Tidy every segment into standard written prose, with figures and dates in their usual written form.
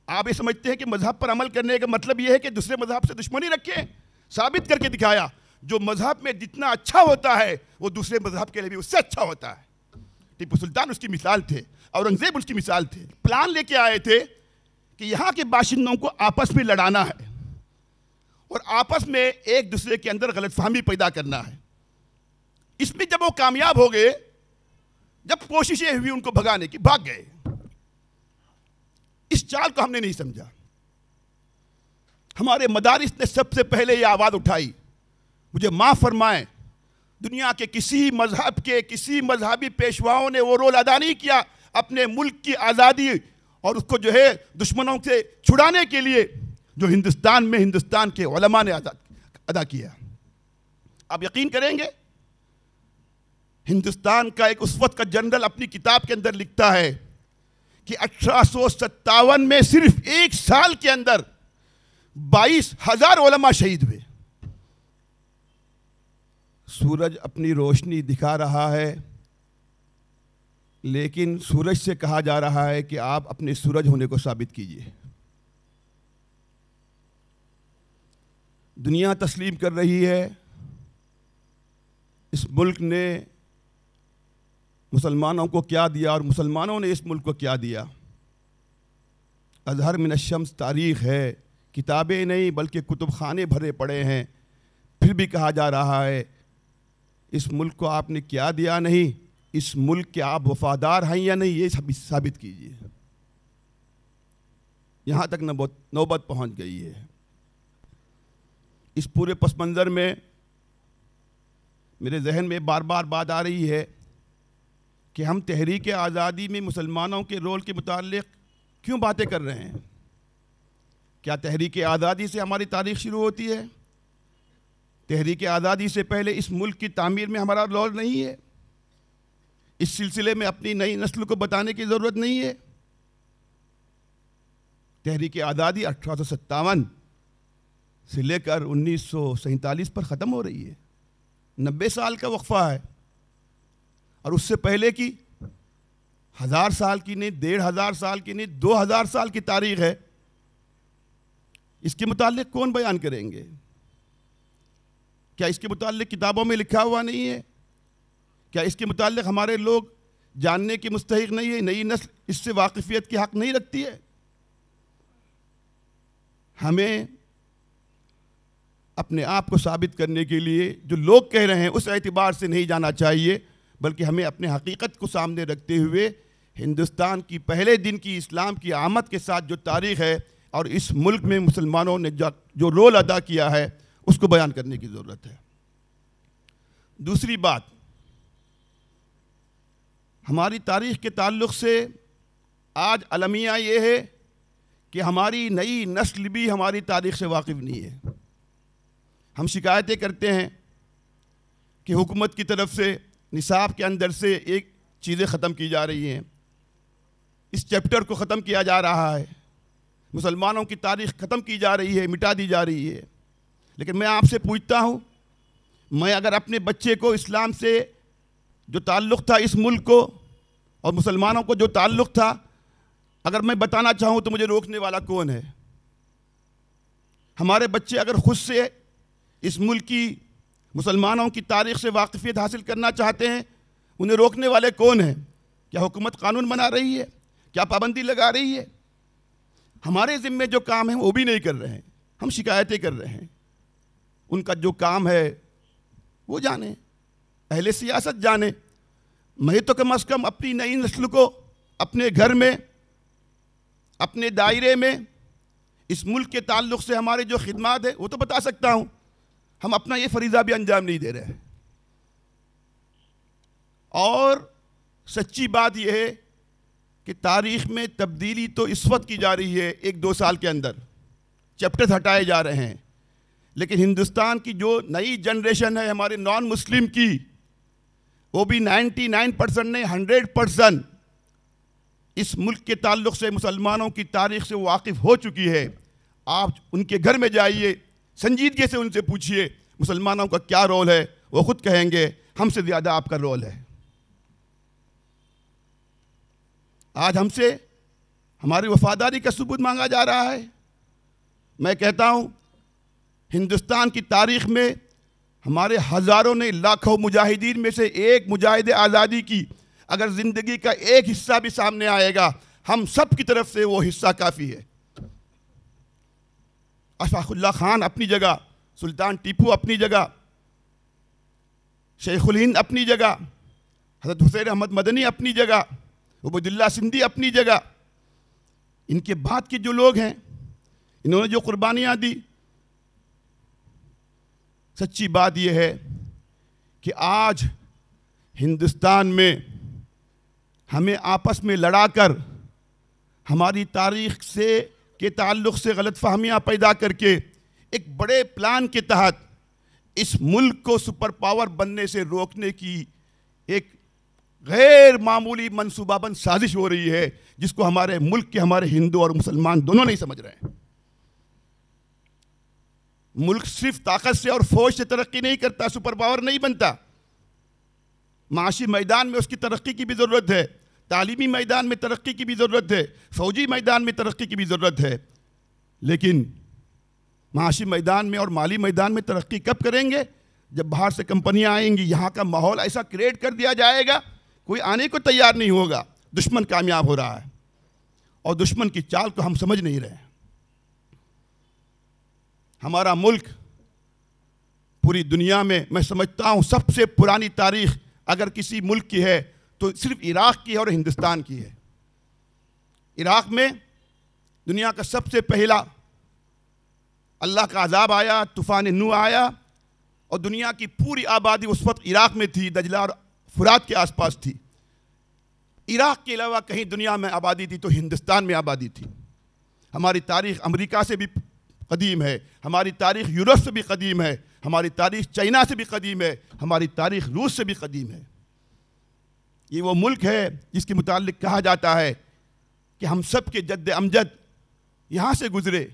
آپ یہ سمجھتے ہیں کہ مذہب پر عمل کرنے کا مطلب یہ ہے کہ دوسرے مذہب سے دشمنی رکھیں؟ ثابت کر کے دکھایا جو مذہب میں جتنا اچھا ہوتا ہے وہ دوسرے مذہب کے لیے بھی اس سے اچھا ہوتا ہے۔ ٹیپو سلطان اس کی مثال تھے، اورنگزیب اس کی مثال تھے۔ پلان لے کے آئے تھے کہ یہاں کے باشندوں کو آپس میں لڑانا ہے اور آپس میں ایک دوسرے کے اندر غلط فہمی پیدا کرنا ہے۔ اس میں جب وہ کامیاب ہو گئے، جب کوششیں ہوئی ان کو بھگانے کی، بھاگ گئے۔ اس چال کو ہم نے نہیں سمجھا۔ ہمارے مدارس نے سب سے پہلے یہ آواز اٹھائی، مجھے معاف فرمائیں، دنیا کے کسی مذہب کے کسی مذہبی پیشواؤں نے وہ رول ادا نہیں کیا اپنے ملک کی آزادی اور اس کو جو ہے دشمنوں سے چھڑانے کے لیے، جو ہندوستان میں ہندوستان کے علماء نے ادا کیا۔ آپ یقین کریں گے، ہندوستان کا ایک اس وقت کا جنرل اپنی کتاب کے اندر لکھتا ہے کہ 1857 میں صرف ایک سال کے اندر 22,000 علماء شہید ہوئے۔ سورج اپنی روشنی دکھا رہا ہے، لیکن سورج سے کہا جا رہا ہے کہ آپ اپنے سورج ہونے کو ثابت کیجئے۔ دنیا تسلیم کر رہی ہے، اس ملک نے مسلمانوں کو کیا دیا اور مسلمانوں نے اس ملک کو کیا دیا۔ ازہر من الشمس تاریخ ہے، کتابیں نہیں بلکہ کتب خانے بھرے پڑے ہیں، پھر بھی کہا جا رہا ہے اس ملک کو آپ نے کیا دیا نہیں، اس ملک کے آپ وفادار ہیں یا نہیں، یہ ثابت کیجئے۔ یہاں تک نوبت پہنچ گئی ہے۔ اس پورے پس منظر میں میرے ذہن میں بار بار بات آ رہی ہے کہ ہم تحریک آزادی میں مسلمانوں کے رول کے متعلق کیوں باتیں کر رہے ہیں؟ کیا تحریک آزادی سے ہماری تاریخ شروع ہوتی ہے؟ تحریک آزادی سے پہلے اس ملک کی تعمیر میں ہمارا رول نہیں ہے؟ اس سلسلے میں اپنی نئی نسل کو بتانے کی ضرورت نہیں ہے؟ تحریک آزادی 1857 سے لے کر 1947 پر ختم ہو رہی ہے، 90 سال کا وقفہ ہے، اور اس سے پہلے کی 1000 سال کی نہیں، 1500 سال کی نہیں، 2000 سال کی تاریخ ہے۔ اس کے متعلق کون بیان کریں گے؟ کیا اس کے متعلق کتابوں میں لکھا ہوا نہیں ہے؟ کیا اس کے متعلق ہمارے لوگ جاننے کے مستحق نہیں ہے؟ نئی نسل اس سے واقفیت کی حق نہیں رکھتی ہے؟ ہمیں اپنے آپ کو ثابت کرنے کے لیے جو لوگ کہہ رہے ہیں اس اعتبار سے نہیں جانا چاہیے، بلکہ ہمیں اپنے حقیقت کو سامنے رکھتے ہوئے ہندوستان کی پہلے دن کی اسلام کی آمد کے ساتھ جو تاریخ ہے اور اس ملک میں مسلمانوں نے جو رول ادا کیا ہے اس کو بیان کرنے کی ضرورت ہے۔ دوسری بات، ہماری تاریخ کے تعلق سے آج المیہ یہ ہے کہ ہماری نئی نسل بھی ہماری تاریخ سے واقف نہیں ہے۔ ہم شکایتیں کرتے ہیں کہ حکومت کی طرف سے نصاب کے اندر سے ایک چیزیں ختم کی جا رہی ہیں، اس چیپٹر کو ختم کیا جا رہا ہے، مسلمانوں کی تاریخ ختم کی جا رہی ہے، مٹا دی جا رہی ہے۔ لیکن میں آپ سے پوچھتا ہوں، میں اگر اپنے بچے کو اسلام سے جو تعلق تھا اس ملک کو اور مسلمانوں کو جو تعلق تھا اگر میں بتانا چاہوں تو مجھے روکنے والا کون ہے؟ ہمارے بچے اگر خود سے اس ملک کی مسلمانوں کی تاریخ سے واقفیت حاصل کرنا چاہتے ہیں، انہیں روکنے والے کون ہیں؟ کیا حکومت قانون بنا رہی ہے؟ کیا پابندی لگا رہی ہے؟ ہمارے ذمے جو کام ہیں وہ بھی نہیں کر رہے ہیں، ہم شکایتیں کر رہے ہیں۔ ان کا جو کام ہے وہ جانیں، اہل سیاست جانیں۔ میں تو کم از کم اپنی نئی نسل کو اپنے گھر میں، اپنے دائرے میں اس ملک کے تعلق سے ہمارے جو خدمات ہیں وہ تو بتا سکتا ہوں۔ ہم اپنا یہ فریضہ بھی انجام نہیں دے رہے ہیں۔ اور سچی بات یہ ہے کہ تاریخ میں تبدیلی تو اس وقت کی جا رہی ہے، 1-2 سال کے اندر چیپٹرز ہٹائے جا رہے ہیں، لیکن ہندوستان کی جو نئی جنریشن ہے ہمارے نان مسلم کی، وہ بھی 99% نہیں 100% اس ملک کے تعلق سے مسلمانوں کی تاریخ سے واقف ہو چکی ہے۔ آپ ان کے گھر میں جائیے، سنجیدگی سے ان سے پوچھئے مسلمانوں کا کیا رول ہے، وہ خود کہیں گے ہم سے زیادہ آپ کا رول ہے۔ آج ہم سے ہماری وفاداری کا ثبوت مانگا جا رہا ہے۔ میں کہتا ہوں ہندوستان کی تاریخ میں ہمارے ہزاروں نے لاکھوں مجاہدین میں سے ایک مجاہد آزادی کی اگر زندگی کا ایک حصہ بھی سامنے آئے گا، ہم سب کی طرف سے وہ حصہ کافی ہے۔ اشفاق اللہ خان اپنی جگہ، سلطان ٹیپو اپنی جگہ، شیخ الہند اپنی جگہ، حضرت حسین احمد مدنی اپنی جگہ، عبید اللہ سندھی اپنی جگہ۔ ان کے بعد کے جو لوگ ہیں، انہوں نے جو قربانیاں دی، سچی بات یہ ہے کہ آج ہندوستان میں ہمیں آپس میں لڑا کر ہماری تاریخ سے کے تعلق سے غلط فہمیاں پیدا کر کے ایک بڑے پلان کے تحت اس ملک کو سپر پاور بننے سے روکنے کی ایک غیر معمولی منصوبہ بند سازش ہو رہی ہے، جس کو ہمارے ملک کے ہمارے ہندو اور مسلمان دونوں نہیں سمجھ رہے ہیں۔ ملک صرف طاقت سے اور فوج سے ترقی نہیں کرتا، سپر پاور نہیں بنتا۔ معاشی میدان میں اس کی ترقی کی بھی ضرورت ہے، تعلیمی میدان میں ترقی کی بھی ضرورت ہے، فوجی میدان میں ترقی کی بھی ضرورت ہے، لیکن معاشی میدان میں اور مالی میدان میں ترقی کب کریں گے؟ جب باہر سے کمپنیاں آئیں گی، یہاں کا ماحول ایسا کریٹ کر دیا جائے گا، کوئی آنے کو تیار نہیں ہوگا۔ دشمن کامیاب ہو رہا ہے اور دشمن کی چال کو ہم سمجھ نہیں رہے ہیں۔ ہمارا ملک پوری دنیا میں سمجھتا ہوں سب سے پرانی تاریخ اگر کسی ملک کی ہے تو صرف عراق کی ہے اور ہندوستان کی ہے۔ عراق میں دنیا کا سب سے پہلا اللہ کا عذاب آیا، طوفان نوح آیا، اور دنیا کی پوری آبادی اس وقت عراق میں تھی، دجلہ اور فرات کے آس پاس تھی۔ عراق کے علاوہ کہیں دنیا میں آبادی تھی تو ہندوستان میں آبادی تھی۔ ہماری تاریخ امریکہ سے بھی قدیم ہے، ہماری تاریخ یورپ سے بھی قدیم ہے، ہماری تاریخ چائنا سے بھی قدیم ہے، ہماری تاریخ روس سے بھی قدیم ہے۔ یہ وہ ملک ہے جس کے متعلق کہا جاتا ہے کہ ہم سب کے جد امجد یہاں سے گزرے۔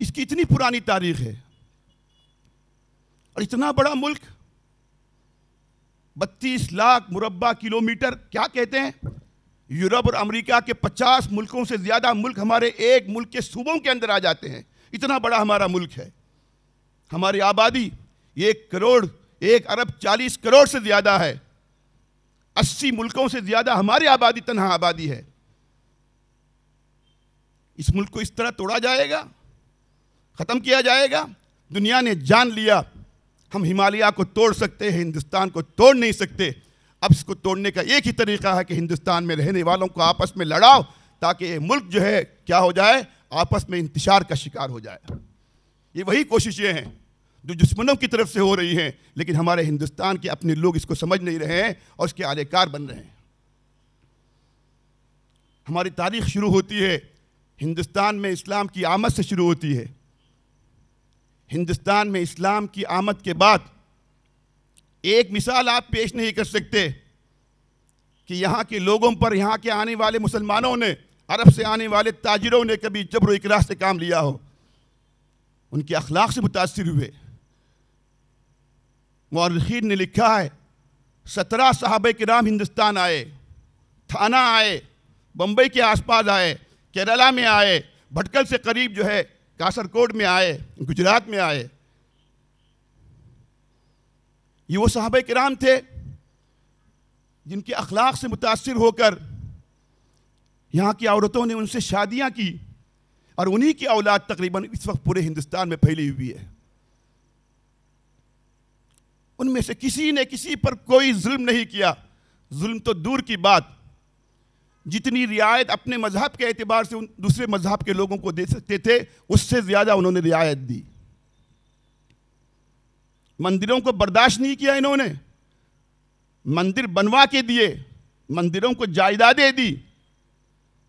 اس کی اتنی پرانی تاریخ ہے اور اتنا بڑا ملک، 32 لاکھ مربع کلومیٹر، کیا کہتے ہیں، یورپ اور امریکہ کے 50 ملکوں سے زیادہ ملک ہمارے ایک ملک کے صوبوں کے اندر آ جاتے ہیں۔ اتنا بڑا ہمارا ملک ہے۔ ہماری آبادی 1 کروڑ 1 ارب 40 کروڑ سے زیادہ ہے۔ 80 ملکوں سے زیادہ ہماری آبادی تنہا آبادی ہے۔ اس ملک کو اس طرح توڑا جائے گا، ختم کیا جائے گا؟ دنیا نے جان لیا ہم ہمالیہ کو توڑ سکتے ہیں، ہندوستان کو توڑ نہیں سکتے۔ اب اس کو توڑنے کا ایک ہی طریقہ ہے کہ ہندوستان میں رہنے والوں کو آپس میں لڑاؤ، تاکہ یہ ملک جو ہے کیا ہو جائے، آپس میں انتشار کا شکار ہو جائے۔ یہ وہی کوششیں ہیں جو دشمنوں کی طرف سے ہو رہی ہیں، لیکن ہمارے ہندوستان کے اپنے لوگ اس کو سمجھ نہیں رہے ہیں اور اس کے اعلی کار بن رہے ہیں۔ ہماری تاریخ شروع ہوتی ہے ہندوستان میں اسلام کی آمد سے شروع ہوتی ہے۔ ہندوستان میں اسلام کی آمد کے بعد ایک مثال آپ پیش نہیں کر سکتے کہ یہاں کے لوگوں پر، یہاں کے آنے والے مسلمانوں نے، عرب سے آنے والے تاجروں نے کبھی جبر و اکراه سے کام لیا ہو، ان کے اخلاق سے متاثر ہوئے۔ مورخین نے لکھا ہے 17 صحابہ کرام ہندوستان آئے، تھانہ آئے، بمبئی کے آس پاس آئے، کیرالہ میں آئے، بھٹکل سے قریب جو ہے کاسرکوڈ میں آئے، گجرات میں آئے۔ یہ وہ صحابہ کرام تھے جن کے اخلاق سے متاثر ہو کر یہاں کی عورتوں نے ان سے شادیاں کی، اور انہی کی اولاد تقریباً اس وقت پورے ہندوستان میں پھیلی ہوئی ہے۔ ان میں سے کسی نے کسی پر کوئی ظلم نہیں کیا، ظلم تو دور کی بات، جتنی رعایت اپنے مذہب کے اعتبار سے دوسرے مذہب کے لوگوں کو دے سکتے تھے، اس سے زیادہ انہوں نے رعایت دی۔ مندروں کو برداشت نہیں کیا انہوں نے، مندر بنوا کے دیے، مندروں کو جائیدادیں دی،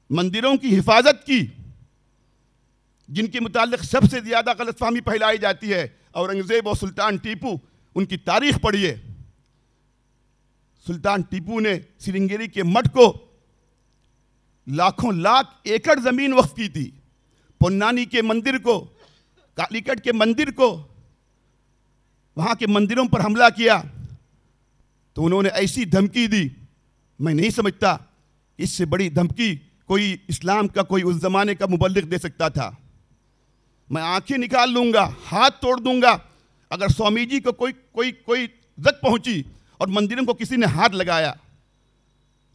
مندروں کی حفاظت کی۔ جن کے متعلق سب سے زیادہ غلط فہمی پھیلائی جاتی ہے، اورنگزیب اور سلطان ٹیپو، ان کی تاریخ پڑھیے۔ سلطان ٹیپو نے سرنگیری کے مٹھ کو لاکھوں لاکھ ایکڑ زمین وقف کی تھی، پونانی کے مندر کو، کالیکٹ کے مندر کو، وہاں کے مندروں پر حملہ کیا تو انہوں نے ایسی دھمکی دی، میں نہیں سمجھتا اس سے بڑی دھمکی کوئی اسلام کا کوئی اس زمانے کا مبلغ دے سکتا تھا. میں آنکھیں نکال لوں گا, ہاتھ توڑ دوں گا اگر سوامی جی کو کوئی زد پہنچی اور مندروں کو کسی نے ہاتھ لگایا.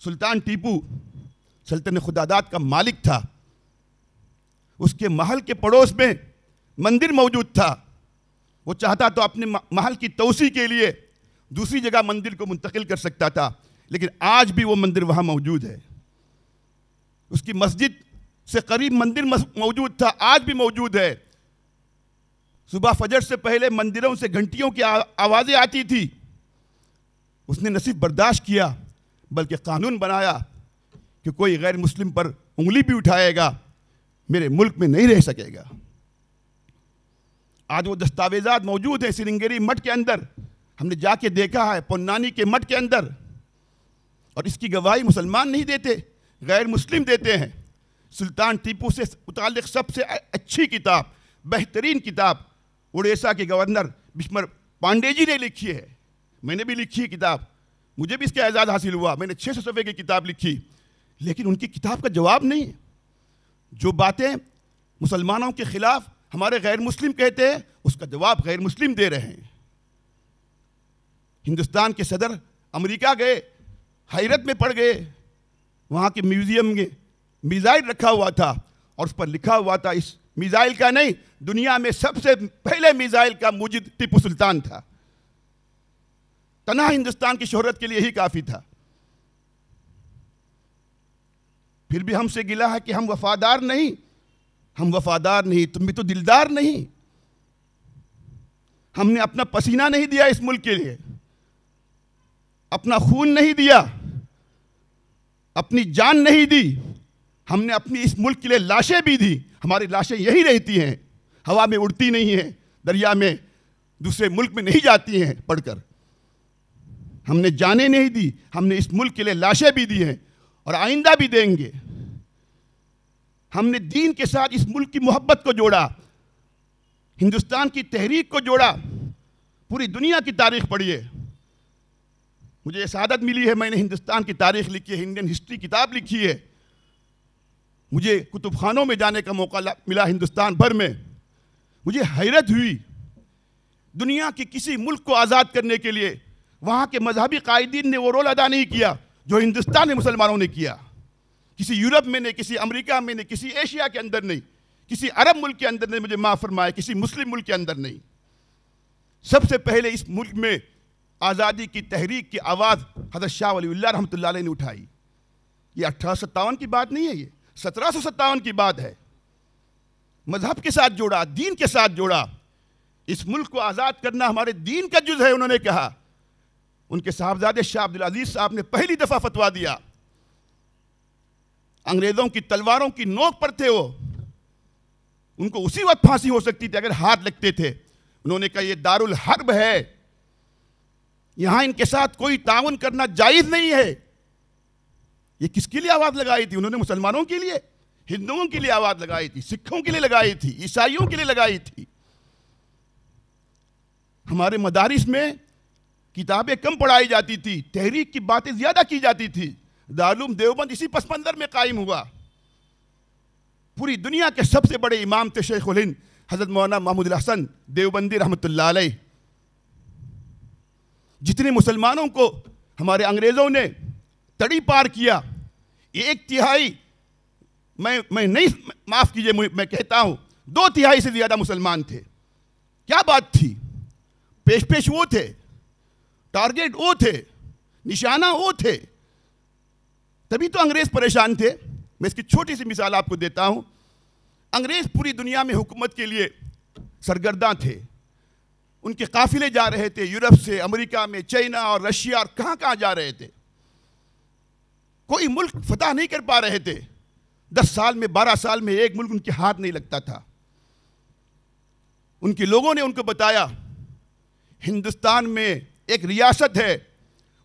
سلطان ٹیپو سلطنت خداداد کا مالک تھا. اس کے محل کے پڑوس میں مندر موجود تھا. وہ چاہتا تو اپنے محل کی توسیع کے لیے دوسری جگہ مندر کو منتقل کر سکتا تھا, لیکن آج بھی وہ مندر وہاں موجود ہے. اس کی مسجد سے قریب مندر موجود تھا, آج بھی موجود ہے. صبح فجر سے پہلے مندروں سے گھنٹیوں کی آوازیں آتی تھی. اس نے نہ صرف برداشت کیا بلکہ قانون بنایا کہ کوئی غیر مسلم پر انگلی بھی اٹھائے گا میرے ملک میں نہیں رہ سکے گا. آج وہ دستاویزات موجود ہیں سرنگیری مٹھ کے اندر, ہم نے جا کے دیکھا ہے پونانی کے مٹھ کے اندر, اور اس کی گواہی مسلمان نہیں دیتے, غیر مسلم دیتے ہیں. سلطان ٹیپو سے متعلق سب سے اچھی کتاب, بہترین کتاب اڑیسہ کے گورنر بشمر پانڈے جی نے لکھی ہے. میں نے بھی لکھی ہے کتاب, مجھے بھی اس کا اعزاز حاصل ہوا. میں نے 600 صفحے کی کتاب لکھی, لیکن ان کی کتاب کا جواب نہیں. جو باتیں مسلمانوں کے خلاف ہمارے غیر مسلم کہتے ہیں اس کا جواب غیر مسلم دے رہے ہیں. ہندوستان کے صدر امریکہ گئے, حیرت میں پڑ گئے. وہاں کے میوزیم میں میزائل رکھا ہوا تھا اور اس پر لکھا ہوا تھا اس میزائل کا نہیں, دنیا میں سب سے پہلے میزائل کا موجد ٹیپو سلطان تھا. تنہا ہندوستان کی شہرت کے لیے یہی کافی تھا. پھر بھی ہم سے گلا ہے کہ ہم وفادار نہیں. ہم وفادار نہیں, تم بھی تو دلدار نہیں. ہم نے اپنا پسینہ نہیں دیا اس ملک کے لیے, اپنا خون نہیں دیا, اپنی جان نہیں دی. ہم نے اپنی اس ملک کے لیے لاشیں بھی دی. ہماری لاشیں یہی رہتی ہیں, ہوا میں اڑتی نہیں ہیں, دریا میں دوسرے ملک میں نہیں جاتی ہیں پڑھ کر. ہم نے جانیں نہیں دی, ہم نے اس ملک کے لیے لاشیں بھی دی ہیں اور آئندہ بھی دیں گے. ہم نے دین کے ساتھ اس ملک کی محبت کو جوڑا, ہندوستان کی تحریک کو جوڑا. پوری دنیا کی تاریخ پڑھیے. مجھے یہ سعادت ملی ہے, میں نے ہندوستان کی تاریخ لکھی ہے, انڈین ہسٹری کتاب لکھی ہے. مجھے کتب خانوں میں جانے کا موقع ملا ہندوستان بھر میں. مجھے حیرت ہوئی, دنیا کے کسی ملک کو آزاد کرنے کے لیے وہاں کے مذہبی قائدین نے وہ رول ادا نہیں کیا جو ہندوستان میں مسلمانوں نے کیا. کسی یورپ میں نہیں, کسی امریکہ میں نہیں, کسی ایشیا کے اندر نہیں, کسی عرب ملک کے اندر نہیں, مجھے معاف فرمائے, کسی مسلم ملک کے اندر نہیں. سب سے پہلے اس ملک میں آزادی کی تحریک کی آواز حضرت شاہ ولی اللہ رحمۃ اللہ علیہ نے اٹھائی. یہ 1857 کی بات نہیں ہے, یہ 1757 کی بات ہے. مذہب کے ساتھ جوڑا, دین کے ساتھ جوڑا. اس ملک کو آزاد کرنا ہمارے دین کا جز ہے, انہوں نے کہا. ان کے صاحبزادے شاہ عبدالعزیز صاحب نے پہلی دفعہ فتویٰ دیا. انگریزوں کی تلواروں کی نوک پر تھے وہ, ان کو اسی وقت پھانسی ہو سکتی تھی اگر ہاتھ لگتے تھے. انہوں نے کہا یہ دارالحرب ہے, یہاں ان کے ساتھ کوئی تعاون کرنا جائز نہیں ہے. یہ کس کے لیے آواز لگائی تھی؟ انہوں نے مسلمانوں کے لیے, ہندوؤں کے لیے آواز لگائی تھی, سکھوں کے لیے لگائی تھی, عیسائیوں کے لیے لگائی تھی. ہمارے مدارس میں کتابیں کم پڑھائی جاتی تھی, تحریک کی باتیں زیادہ کی جاتی تھی. دارالعلوم دیوبند اسی پس منظر میں قائم ہوا. پوری دنیا کے سب سے بڑے امام تھے شیخ الہند حضرت مولانا محمود الحسن دیوبندی رحمۃ اللہ علیہ. جتنے مسلمانوں کو ہمارے انگریزوں نے تڑی پار کیا, 1/3 میں نہیں, معاف کیجئے میں کہتا ہوں 2/3 سے زیادہ مسلمان تھے. کیا بات تھی؟ پیش وہ تھے, ٹارگیٹ وہ تھے, نشانہ وہ تھے. تبھی تو انگریز پریشان تھے. میں اس کی چھوٹی سی مثال آپ کو دیتا ہوں. انگریز پوری دنیا میں حکومت کے لیے سرگرداں تھے. ان کے قافلے جا رہے تھے یورپ سے, امریکہ میں, چائنا اور رشیا اور کہاں جا رہے تھے. کوئی ملک فتح نہیں کر پا رہے تھے. 10 سال میں 12 سال میں ایک ملک ان کے ہاتھ نہیں لگتا تھا. ان کے لوگوں نے ان کو بتایا ہندوستان میں ایک ریاست ہے,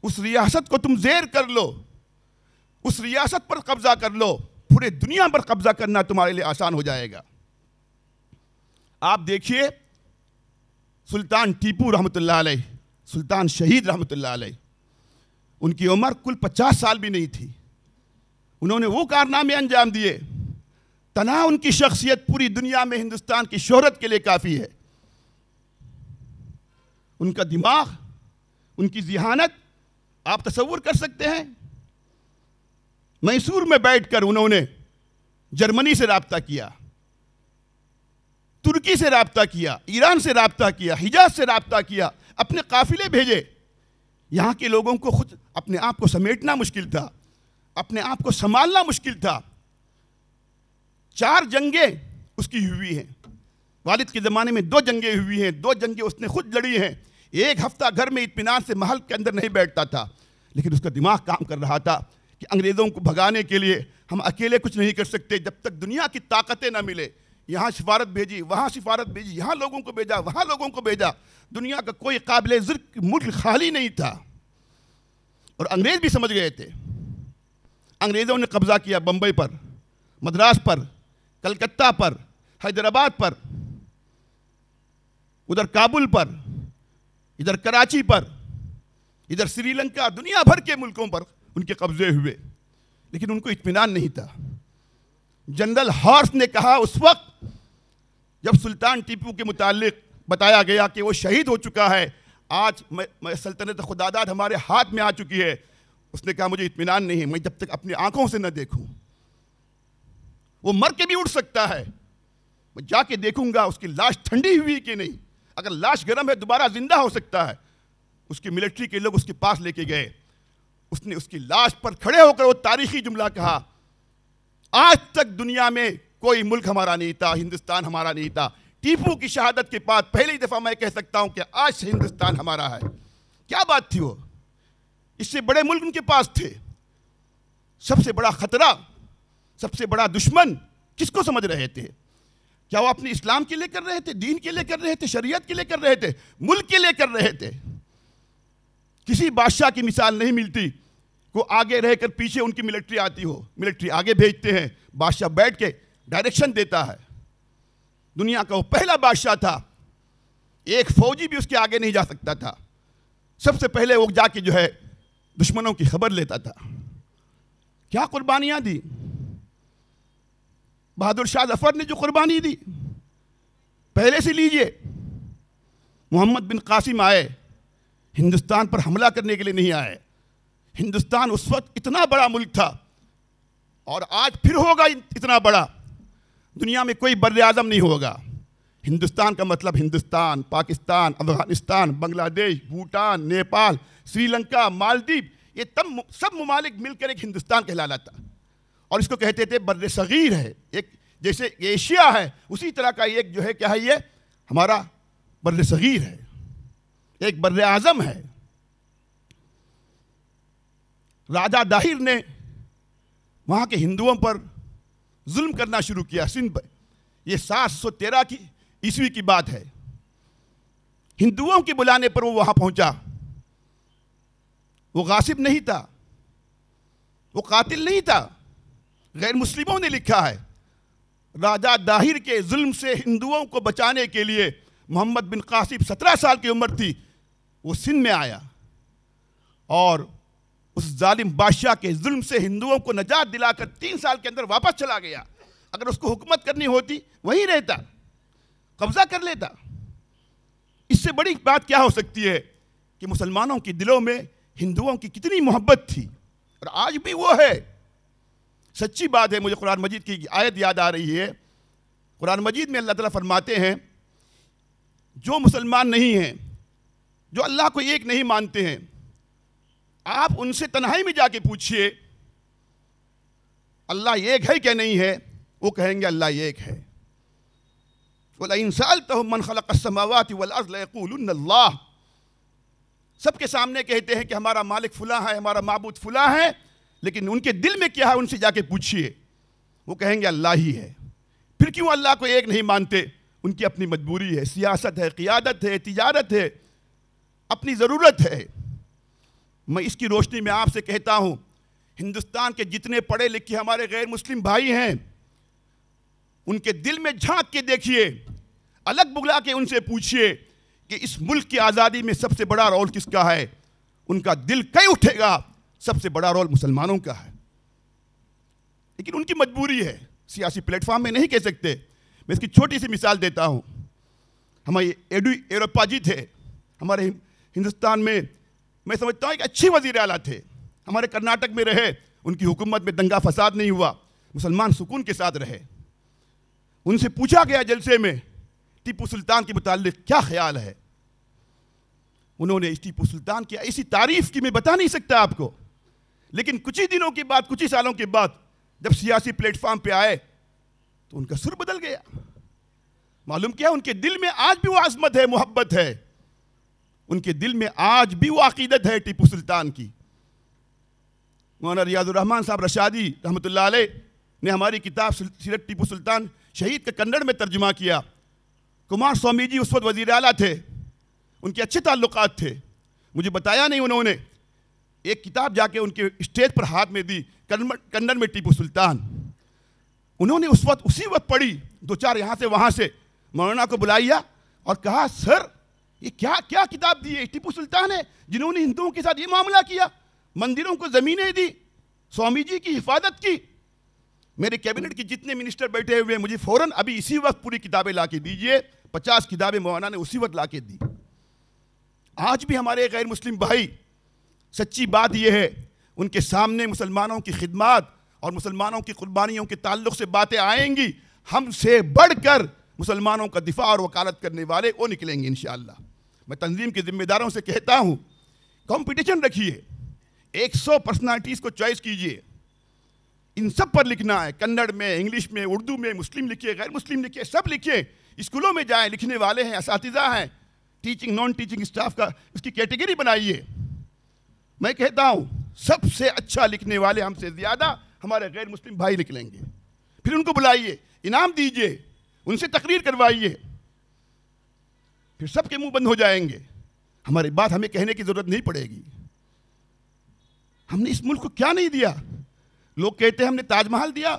اس ریاست کو تم زیر کر لو, اس ریاست پر قبضہ کر لو, پورے دنیا پر قبضہ کرنا تمہارے لیے آسان ہو جائے گا. آپ دیکھیے سلطان ٹیپو رحمۃ اللہ علیہ, سلطان شہید رحمۃ اللہ علیہ, ان کی عمر کل 50 سال بھی نہیں تھی. انہوں نے وہ کارنامے انجام دیے، تنہا ان کی شخصیت پوری دنیا میں ہندوستان کی شہرت کے لیے کافی ہے۔ ان کا دماغ، ان کی ذہانت آپ تصور کر سکتے ہیں؟ میسور میں بیٹھ کر انہوں نے جرمنی سے رابطہ کیا، ترکی سے رابطہ کیا، ایران سے رابطہ کیا، حجاز سے رابطہ کیا، اپنے قافلے بھیجے۔ یہاں کے لوگوں کو خود اپنے آپ کو سمیٹنا مشکل تھا، اپنے آپ کو سنبھالنا مشکل تھا۔ 4 جنگیں اس کی ہوئی ہیں، والد کے زمانے میں 2 جنگیں ہوئی ہیں، 2 جنگیں اس نے خود لڑی ہیں۔ 1 ہفتہ گھر میں اطمینان سے محل کے اندر نہیں بیٹھتا تھا، لیکن اس کا دماغ کام کر رہا تھا کہ انگریزوں کو بھگانے کے لیے ہم اکیلے کچھ نہیں کر سکتے جب تک دنیا کی طاقتیں نہ ملے۔ یہاں سفارت بھیجی، وہاں سفارت بھیجی، یہاں لوگوں کو بھیجا، وہاں لوگوں کو بھیجا، دنیا کا کوئی قابل ذکر ملک خالی نہیں تھا۔ اور انگریز بھی سمجھ گئے تھے۔ انگریزوں نے قبضہ کیا بمبئی پر، مدراس پر، کلکتہ پر، حیدرآباد پر، ادھر کابل پر، ادھر کراچی پر، ادھر سری لنکا، دنیا بھر کے ملکوں پر ان کے قبضے ہوئے، لیکن ان کو اطمینان نہیں تھا۔ جنرل ہارس نے کہا اس وقت جب سلطان ٹیپو کے متعلق بتایا گیا کہ وہ شہید ہو چکا ہے، آج سلطنت خداداد ہمارے ہاتھ میں آ چکی ہے، اس نے کہا مجھے اطمینان نہیں ہے، میں جب تک اپنی آنکھوں سے نہ دیکھوں۔ وہ مر کے بھی اٹھ سکتا ہے، میں جا کے دیکھوں گا اس کی لاش ٹھنڈی ہوئی کہ نہیں، اگر لاش گرم ہے دوبارہ زندہ ہو سکتا ہے۔ اس کی ملٹری کے لوگ اس کے پاس لے کے گئے، اس نے اس کی لاش پر کھڑے ہو کر وہ تاریخی جملہ کہا، آج تک دنیا میں کوئی ملک ہمارا نہیں تھا، ہندوستان ہمارا نہیں تھا، ٹیپو کی شہادت کے بعد پہلی دفعہ میں کہہ سکتا ہوں کہ آج سے ہندوستان ہمارا ہے۔ کیا بات تھی وہ؟ اس سے بڑے ملک ان کے پاس تھے۔ سب سے بڑا خطرہ، سب سے بڑا دشمن کس کو سمجھ رہے تھے؟ کیا وہ اپنے اسلام کے لیے کر رہے تھے، دین کے لیے کر رہے تھے، شریعت کے لیے کر رہے تھے، ملک کے لیے کر رہے تھے؟ کسی بادشاہ کی مثال نہیں ملتی کو آگے رہ کر پیچھے ان کی ملٹری آتی ہو، ملٹری آگے بھیجتے ہیں، بادشاہ بیٹھ کے ڈائریکشن دیتا ہے۔ دنیا کا وہ پہلا بادشاہ تھا، ایک فوجی بھی اس کے آگے نہیں جا سکتا تھا، سب سے پہلے وہ جا کے جو ہے دشمنوں کی خبر لیتا تھا۔ کیا قربانیاں دی بہادر شاہ ظفر نے، جو قربانی دی پہلے سے لیجئے۔ محمد بن قاسم آئے، ہندوستان پر حملہ کرنے کے لیے نہیں آئے۔ ہندوستان اس وقت اتنا بڑا ملک تھا، اور آج پھر ہوگا اتنا بڑا، دنیا میں کوئی بر اعظم نہیں ہوگا۔ ہندوستان کا مطلب ہندوستان، پاکستان، افغانستان، بنگلہ دیش، بھوٹان، نیپال، سری لنکا، مالدیپ، یہ سب ممالک مل کر ایک ہندوستان کہلاتا تھا، اور اس کو کہتے تھے بر صغیر ہے، ایک جیسے ایشیا ہے اسی طرح کا ایک جو ہے کیا ہے، یہ ہمارا بر صغیر ہے، ایک بر اعظم ہے۔ راجہ داہر نے وہاں کے ہندوؤں پر ظلم کرنا شروع کیا سندھ پر، یہ 713 کی عیسوی کی بات ہے۔ ہندوؤں کے بلانے پر وہ وہاں پہنچا، وہ غاصب نہیں تھا، وہ قاتل نہیں تھا، غیر مسلموں نے لکھا ہے۔ راجہ داہر کے ظلم سے ہندوؤں کو بچانے کے لیے محمد بن قاسم 17 سال کی عمر تھی، وہ سندھ میں آیا اور اس ظالم بادشاہ کے ظلم سے ہندوؤں کو نجات دلا کر 3 سال کے اندر واپس چلا گیا۔ اگر اس کو حکومت کرنی ہوتی وہیں رہتا، قبضہ کر لیتا۔ اس سے بڑی بات کیا ہو سکتی ہے کہ مسلمانوں کے دلوں میں ہندوؤں کی کتنی محبت تھی، اور آج بھی وہ ہے۔ سچی بات ہے، مجھے قرآن مجید کی آیت یاد آ رہی ہے۔ قرآن مجید میں اللہ تعالیٰ فرماتے ہیں جو مسلمان نہیں ہیں، جو اللہ کو ایک نہیں مانتے ہیں، آپ ان سے تنہائی میں جا کے پوچھئے اللہ ایک ہے کہ نہیں ہے، وہ کہیں گے اللہ ایک ہے۔ وَلَئِن سَأَلْتَهُم مَّنْ خَلَقَ السَّمَاوَاتِ وَالْأَرْضَ لَيَقُولُنَّ اللَّهُ۔ سب کے سامنے کہتے ہیں کہ ہمارا مالک فلاں ہے، ہمارا معبود فلاں ہے، لیکن ان کے دل میں کیا ہے ان سے جا کے پوچھئے، وہ کہیں گے اللہ ہی ہے۔ پھر کیوں اللہ کو ایک نہیں مانتے؟ ان کی اپنی مجبوری ہے، سیاست ہے، قیادت ہے، تجارت ہے، اپنی ضرورت ہے۔ میں اس کی روشنی میں آپ سے کہتا ہوں، ہندوستان کے جتنے پڑھے لکھے ہمارے غیر مسلم بھائی ہیں، ان کے دل میں جھانک کے دیکھیے، الگ بگلا کے ان سے پوچھئے کہ اس ملک کی آزادی میں سب سے بڑا رول کس کا ہے؟ ان کا دل کہیں اٹھے گا، سب سے بڑا رول مسلمانوں کا ہے۔ لیکن ان کی مجبوری ہے, سیاسی پلیٹ فارم میں نہیں کہہ سکتے. میں اس کی چھوٹی سی مثال دیتا ہوں. ہمارے ایڈوپا جی تھے ہمارے ہندوستان میں, میں سمجھتا ہوں ایک اچھے وزیر اعلیٰ تھے. ہمارے کرناٹک میں رہے, ان کی حکومت میں دنگا فساد نہیں ہوا, مسلمان سکون کے ساتھ رہے. ان سے پوچھا گیا جلسے میں ٹیپو سلطان کے متعلق کیا خیال ہے. انہوں نے اس ٹیپو سلطان کی ایسی تعریف کی میں بتا نہیں سکتا آپ کو, لیکن کچھ ہی دنوں کے بعد, کچھ ہی سالوں کے بعد جب سیاسی پلیٹ فارم پہ آئے تو ان کا سر بدل گیا. معلوم کیا, ان کے دل میں آج بھی وہ عظمت ہے, محبت ہے, ان کے دل میں آج بھی وہ عقیدت ہے ٹیپو سلطان کی. مولانا ریاض الرحمان صاحب رشادی رحمۃ اللہ علیہ نے ہماری کتاب سیرت ٹیپو سلطان شہید کا کنڑ میں ترجمہ کیا. کمار سوامی جی اس وقت وزیر اعلیٰ تھے, ان کے اچھے تعلقات تھے. مجھے بتایا نہیں, انہوں نے ایک کتاب جا کے ان کے اسٹیج پر ہاتھ میں دی, کنڑ میں ٹیپو سلطان. انہوں نے اسی وقت پڑھی, دو چار یہاں سے وہاں سے مولانا کو بلایا اور کہا, سر یہ کیا کتاب دی ہے, ٹیپو سلطان ہے جنہوں نے ہندوؤں کے ساتھ یہ معاملہ کیا, مندروں کو زمینیں دی, سوامی جی کی حفاظت کی. میرے کیبنٹ کے جتنے منسٹر بیٹھے ہوئے, مجھے فوراً ابھی اسی وقت پوری کتابیں لا کے دیجئے. 50 کتابیں مولانا نے اسی وقت لا کے دی. آج بھی ہمارے غیر مسلم بھائی, سچی بات یہ ہے, ان کے سامنے مسلمانوں کی خدمات اور مسلمانوں کی قربانیوں کے تعلق سے باتیں آئیں گی, ہم سے بڑھ کر مسلمانوں کا دفاع اور وکالت کرنے والے وہ نکلیں گے انشاءاللہ. میں تنظیم کے ذمہ داروں سے کہتا ہوں, کمپٹیشن رکھیے, 100 پرسنالٹیز کو چوائس کیجئے, ان سب پر لکھنا ہے, کنڑ میں, انگلش میں, اردو میں, مسلم لکھیے, غیر مسلم لکھیے, سب لکھیے. اسکولوں میں جائیں, لکھنے والے ہیں, اساتذہ ہیں, ٹیچنگ نان ٹیچنگ اسٹاف کا اس کی کیٹیگری بنائیے. میں کہتا ہوں سب سے اچھا لکھنے والے ہم سے زیادہ ہمارے غیر مسلم بھائی نکلیں گے. پھر ان کو بلائیے, انعام دیجئے, ان سے تقریر کروائیے, پھر سب کے منہ بند ہو جائیں گے. ہماری بات ہمیں کہنے کی ضرورت نہیں پڑے گی. ہم نے اس ملک کو کیا نہیں دیا. لوگ کہتے ہیں ہم نے تاج محل دیا,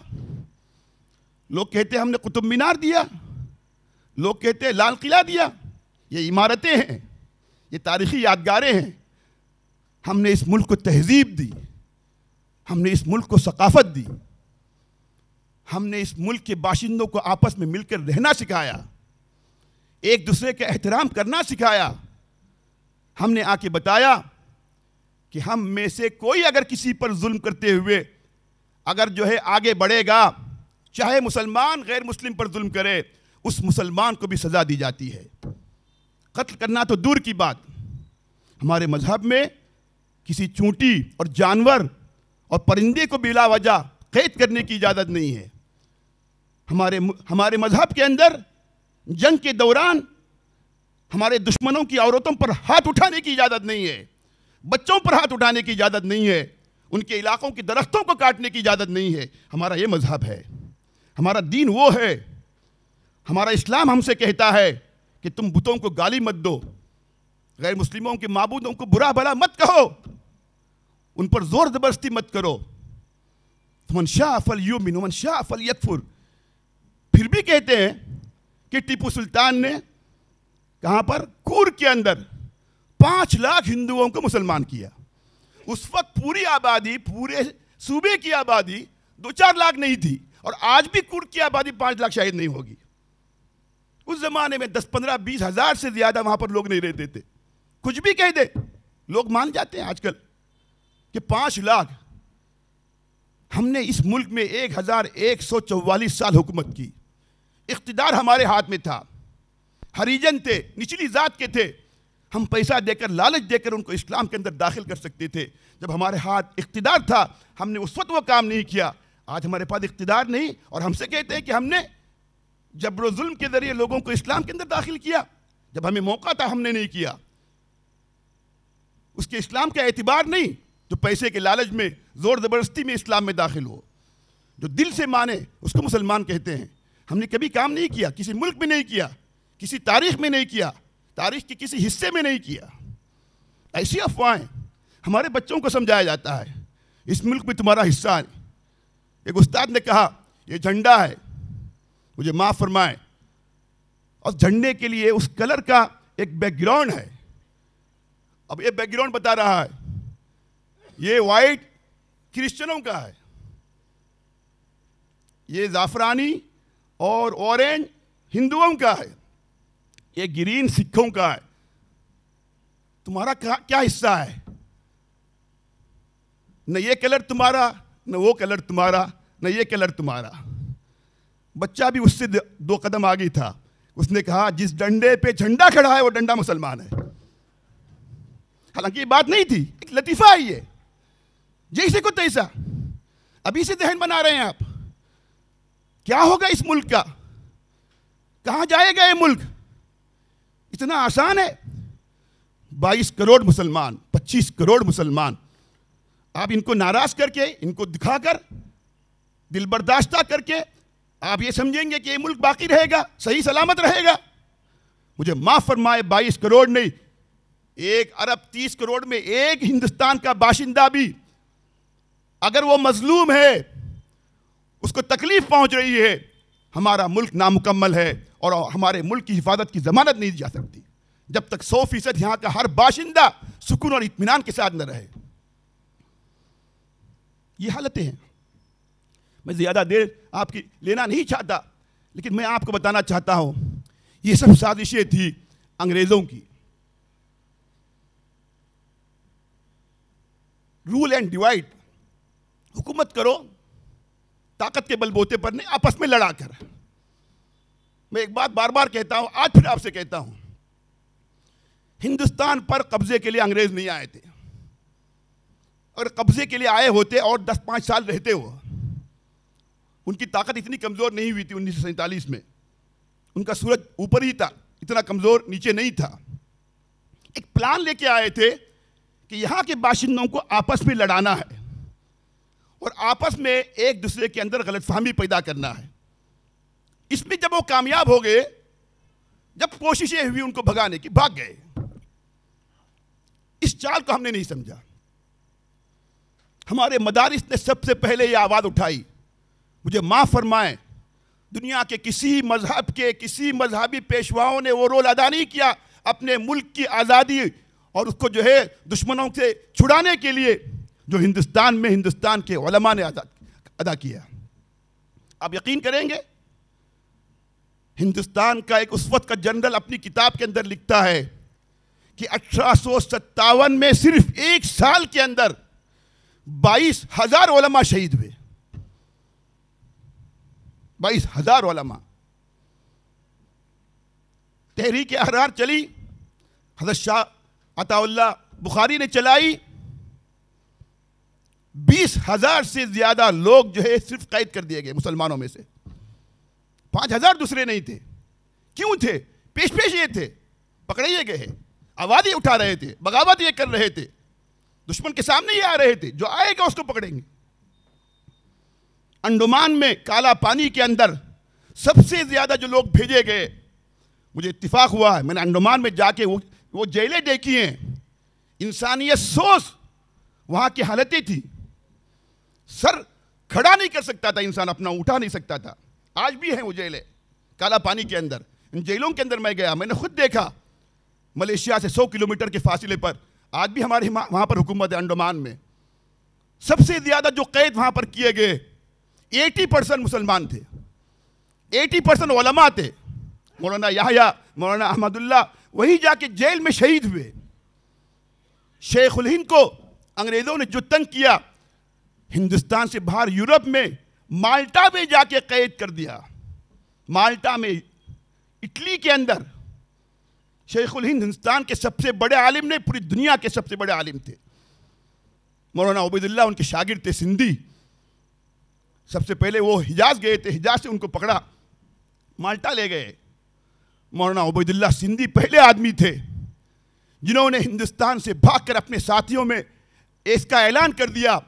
لوگ کہتے ہیں ہم نے قطب مینار دیا, لوگ کہتے ہیں لال قلعہ دیا. یہ عمارتیں ہیں, یہ تاریخی یادگاریں ہیں. ہم نے اس ملک کو تہذیب دی, ہم نے اس ملک کو ثقافت دی, ہم نے اس ملک کے باشندوں کو آپس میں مل کر رہنا سکھایا, ایک دوسرے کا احترام کرنا سکھایا. ہم نے آ کے بتایا کہ ہم میں سے کوئی اگر کسی پر ظلم کرتے ہوئے اگر جو ہے آگے بڑھے گا, چاہے مسلمان غیر مسلم پر ظلم کرے, اس مسلمان کو بھی سزا دی جاتی ہے. قتل کرنا تو دور کی بات, ہمارے مذہب میں کسی چونٹی اور جانور اور پرندے کو بلا وجہ قید کرنے کی اجازت نہیں ہے. ہمارے مذہب کے اندر جنگ کے دوران ہمارے دشمنوں کی عورتوں پر ہاتھ اٹھانے کی اجازت نہیں ہے, بچوں پر ہاتھ اٹھانے کی اجازت نہیں ہے, ان کے علاقوں کے درختوں کو کاٹنے کی اجازت نہیں ہے. ہمارا یہ مذہب ہے, ہمارا دین وہ ہے. ہمارا اسلام ہم سے کہتا ہے کہ تم بتوں کو گالی مت دو, غیر مسلموں کے معبودوں کو برا بھلا مت کہو, ان پر زور زبردستی مت کرو. من شاء فلیؤمن ومن شاء فلیکفر. پھر بھی کہتے ہیں کہ ٹیپو سلطان نے کہاں پر, کور کے اندر 5 لاکھ ہندوؤں کو مسلمان کیا. اس وقت پوری آبادی, پورے صوبے کی آبادی 2-4 لاکھ نہیں تھی, اور آج بھی کور کی آبادی 5 لاکھ شاید نہیں ہوگی. اس زمانے میں 10-15-20 ہزار سے زیادہ وہاں پر لوگ نہیں رہتے تھے. کچھ بھی کہہ دے لوگ مان جاتے ہیں آج کل کہ 5 لاکھ. ہم نے اس ملک میں 1144 سال حکومت کی, اقتدار ہمارے ہاتھ میں تھا. ہریجن تھے, نچلی ذات کے تھے, ہم پیسہ دے کر, لالچ دے کر ان کو اسلام کے اندر داخل کر سکتے تھے. جب ہمارے ہاتھ اقتدار تھا ہم نے اس وقت وہ کام نہیں کیا. آج ہمارے پاس اقتدار نہیں اور ہم سے کہتے ہیں کہ ہم نے جبر و ظلم کے ذریعے لوگوں کو اسلام کے اندر داخل کیا. جب ہمیں موقع تھا ہم نے نہیں کیا. اس کے اسلام کا اعتبار نہیں جو پیسے کے لالچ میں, زور زبردستی میں اسلام میں داخل ہو. جو دل سے مانے اس کو مسلمان کہتے ہیں. ہم نے کبھی کام نہیں کیا, کسی ملک میں نہیں کیا, کسی تاریخ میں نہیں کیا, تاریخ کے کسی حصے میں نہیں کیا. ایسی افواہیں ہمارے بچوں کو سمجھایا جاتا ہے اس ملک میں تمہارا حصہ ہے. ایک استاد نے کہا یہ جھنڈا ہے, مجھے معاف فرمائیں, اور جھنڈے کے لیے اس کلر کا ایک بیک گراؤنڈ ہے. اب یہ بیک گراؤنڈ بتا رہا ہے یہ وائٹ کرسچنوں کا ہے, یہ زعفرانی اور اورنج ہندوؤں کا ہے، یہ گرین سکھوں کا ہے، تمہارا کیا حصہ ہے؟ نہ یہ کلر تمہارا، نہ وہ کلر تمہارا، نہ یہ کلر تمہارا۔ بچہ بھی اس سے 2 قدم آگے تھا، اس نے کہا جس ڈنڈے پہ جھنڈا کھڑا ہے وہ ڈنڈا مسلمان ہے۔ حالانکہ یہ بات نہیں تھی، ایک لطیفہ ہے یہ، جیسے کو تیسا ابھی سے ذہن بنا رہے ہیں آپ۔ کیا ہوگا اس ملک کا؟ کہاں جائے گا یہ ملک؟ اتنا آسان ہے؟ 22 کروڑ مسلمان، 25 کروڑ مسلمان، آپ ان کو ناراض کر کے، ان کو دکھا کر، دل برداشتہ کر کے آپ یہ سمجھیں گے کہ یہ ملک باقی رہے گا، صحیح سلامت رہے گا؟ مجھے معاف فرمائے، 22 کروڑ نہیں، 1 ارب 30 کروڑ میں ایک ہندوستان کا باشندہ بھی اگر وہ مظلوم ہے، اس کو تکلیف پہنچ رہی ہے، ہمارا ملک نامکمل ہے اور ہمارے ملک کی حفاظت کی ضمانت نہیں دی جا سکتی جب تک 100% یہاں کا ہر باشندہ سکون اور اطمینان کے ساتھ نہ رہے۔ یہ حالتیں ہیں۔ میں زیادہ دیر آپ کی لینا نہیں چاہتا، لیکن میں آپ کو بتانا چاہتا ہوں یہ سب سازشیں تھی انگریزوں کی۔ رول اینڈ ڈیوائڈ، حکومت کرو طاقت کے بل بوتے پر نہیں، آپس میں لڑا کر۔ میں ایک بات بار بار کہتا ہوں، آج پھر آپ سے کہتا ہوں، ہندوستان پر قبضے کے لیے انگریز نہیں آئے تھے، اور قبضے کے لیے آئے ہوتے اور 10-5 سال رہتے ہو، ان کی طاقت اتنی کمزور نہیں ہوئی تھی 1947 میں، ان کا سورج اوپر ہی تھا، اتنا کمزور نیچے نہیں تھا۔ ایک پلان لے کے آئے تھے کہ یہاں کے باشندوں کو آپس میں لڑانا ہے اور آپس میں ایک دوسرے کے اندر غلط فہمی پیدا کرنا ہے۔ اس میں جب وہ کامیاب ہو گئے، جب کوششیں ہوئی ان کو بھگانے کی، بھاگ گئے۔ اس چال کو ہم نے نہیں سمجھا۔ ہمارے مدارس نے سب سے پہلے یہ آواز اٹھائی۔ مجھے معاف فرمائیں، دنیا کے کسی مذہب کے کسی مذہبی پیشواؤں نے وہ رول ادا نہیں کیا اپنے ملک کی آزادی اور اس کو جو ہے دشمنوں سے چھڑانے کے لیے، جو ہندوستان میں ہندوستان کے علماء نے ادا کیا۔ آپ یقین کریں گے، ہندوستان کا ایک اس وقت کا جنرل اپنی کتاب کے اندر لکھتا ہے کہ 1857 میں صرف 1 سال کے اندر 22,000 علماء شہید ہوئے۔ 22,000 علماء۔ تحریک احرار چلی، حضرت شاہ عطا اللہ بخاری نے چلائی، 20,000 سے زیادہ لوگ جو ہے صرف قید کر دیے گئے مسلمانوں میں سے۔ 5,000 دوسرے نہیں تھے۔ کیوں تھے؟ پیش یہ تھے، پکڑے یہ گئے، آوازیں اٹھا رہے تھے، بغاوت یہ کر رہے تھے، دشمن کے سامنے یہ آ رہے تھے، جو آئے گا اس کو پکڑیں گے۔ انڈمان میں کالا پانی کے اندر سب سے زیادہ جو لوگ بھیجے گئے، مجھے اتفاق ہوا ہے، میں نے انڈمان میں جا کے وہ جیلیں دیکھی ہیں، انسانیت سوز وہاں کی حالتیں تھی۔ سر کھڑا نہیں کر سکتا تھا انسان، اپنا اٹھا نہیں سکتا تھا۔ آج بھی ہیں وہ جیلیں کالا پانی کے اندر۔ ان جیلوں کے اندر میں گیا، میں نے خود دیکھا، ملیشیا سے 100 کلومیٹر کے فاصلے پر آج بھی ہماری وہاں پر حکومت ہے انڈمان میں۔ سب سے زیادہ جو قید وہاں پر کیے گئے 80% مسلمان تھے، 80% علماء تھے۔ مولانا یحییٰ، مولانا احمد اللہ وہیں جا کے جیل میں شہید ہوئے۔ شیخ الہند کو انگریزوں نے جو تنگ کیا، ہندوستان سے باہر یورپ میں مالٹا میں جا کے قید کر دیا۔ مالٹا میں، اٹلی کے اندر۔ شیخ الہند ہندوستان کے سب سے بڑے عالم نے، پوری دنیا کے سب سے بڑے عالم تھے۔ مولانا عبید اللہ ان کے شاگرد تھے، سندھی۔ سب سے پہلے وہ حجاز گئے تھے، حجاز سے ان کو پکڑا، مالٹا لے گئے۔ مولانا عبید اللہ سندھی پہلے آدمی تھے جنہوں نے ہندوستان سے بھاگ کر اپنے ساتھیوں میں اس کا اعلان کر دیا،